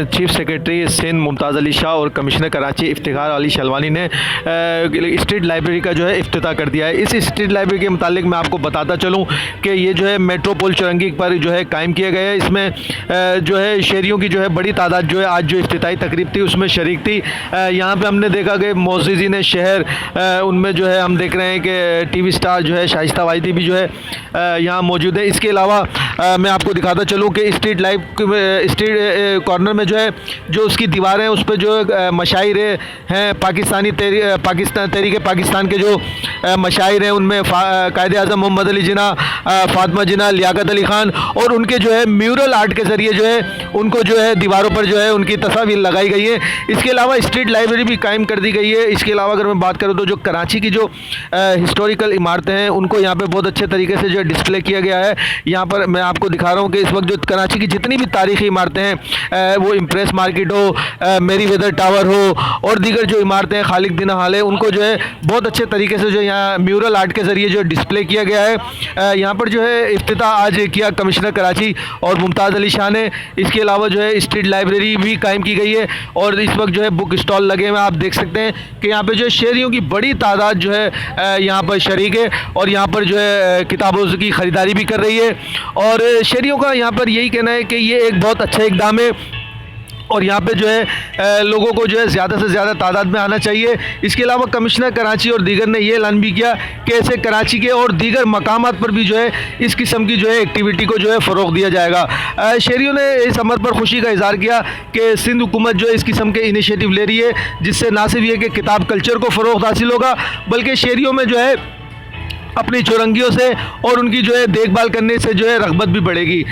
Chief secretary Sindh Mumtaz Ali Shah और commissioner Karachi Iftikhar Ali शलवानी ने street library का जो है इफ्तिताह कर दिया है। इस स्ट्रीट लाइब्रेरी के मुतालिक मैं आपको बताता चलूँ कि ये जो है मेट्रोपोल चौरंगी पर जो है कायम किया गया है। इसमें जो है शहरियों की जो है बड़ी तादाद जो है आज जो इफ्तिताही तकरीब थी उसमें शरीक थी। यहाँ पे हमने देखा कि मोअज़्ज़िज़ीन शहर उनमें जो है हम देख रहे हैं कि टीवी स्टार जो है शाइस्ता वाहिदी भी जो है यहाँ मौजूद है। इसके अलावा मैं आपको दिखाता चलूँ कि स्ट्रीट कॉर्नर में जो है जो उसकी दीवारें उस पर जो मशाइर हैं पाकिस्तान तहरीक पाकिस्तान के जो मशाइर हैं उनमें कायदे आज़म मोहम्मद अली जिन्ना, फातिमा जिन्ना, लियाकत अली ख़ान और उनके जो है म्यूरल आर्ट के ज़रिए जो है उनको जो है दीवारों पर जो है उनकी तस्वीर लगाई गई है। इसके अलावा स्ट्रीट लाइब्रेरी भी कायम कर दी गई है। इसके अलावा अगर मैं बात करूँ तो जो कराची की जो हिस्टोरिकल इमारतें हैं उनको यहाँ पे बहुत अच्छे तरीके से जो है डिस्प्ले किया गया है। यहाँ पर मैं आपको दिखा रहा हूँ कि इस वक्त जो कराची की जितनी भी तारीख़ी इमारतें हैं वो इम्प्रेस मार्केट हो, मेरी वेदर टावर हो और दीगर जो इमारतें हैं खालिद दिन हाल है उनको जो है बहुत अच्छे तरीके से जो यहाँ म्यूरल आर्ट के ज़रिए जो डिस्प्ले किया गया है। यहाँ पर जो है इफ्तिताह आज किया कमिश्नर कराची और मुमताज़ अली शाह ने। इसके अलावा जो है स्ट्रीट लाइब्रेरी भी कायम की गई है और इस वक्त जो है बुक स्टॉल लगे हुए हैं। आप देख सकते हैं कि यहाँ पे जो है शहरियों की बड़ी तादाद जो है यहाँ पर शरीक है और यहाँ पर जो है किताबों की ख़रीदारी भी कर रही है और शहरियों का यहाँ पर यही कहना है कि ये एक बहुत अच्छा इक़दाम है और यहाँ पे जो है लोगों को जो है ज़्यादा से ज़्यादा तादाद में आना चाहिए। इसके अलावा कमिश्नर कराची और दीगर ने ये ऐलान भी किया कि ऐसे कराची के और दीगर मकामात पर भी जो है इस किस्म की जो है एक्टिविटी को जो है फ़रोग़ दिया जाएगा। शहरियों ने इस अमर पर खुशी का इज़हार किया कि सिंध हुकूमत जो है इस किस्म के इनिशिएटिव ले रही है जिससे ना सिर्फ ये कि किताब कल्चर को फ़रोग़ हासिल होगा बल्कि शहरियों में जो है अपनी चौरंगियों से और उनकी जो है देखभाल करने से जो है रग़बत भी बढ़ेगी।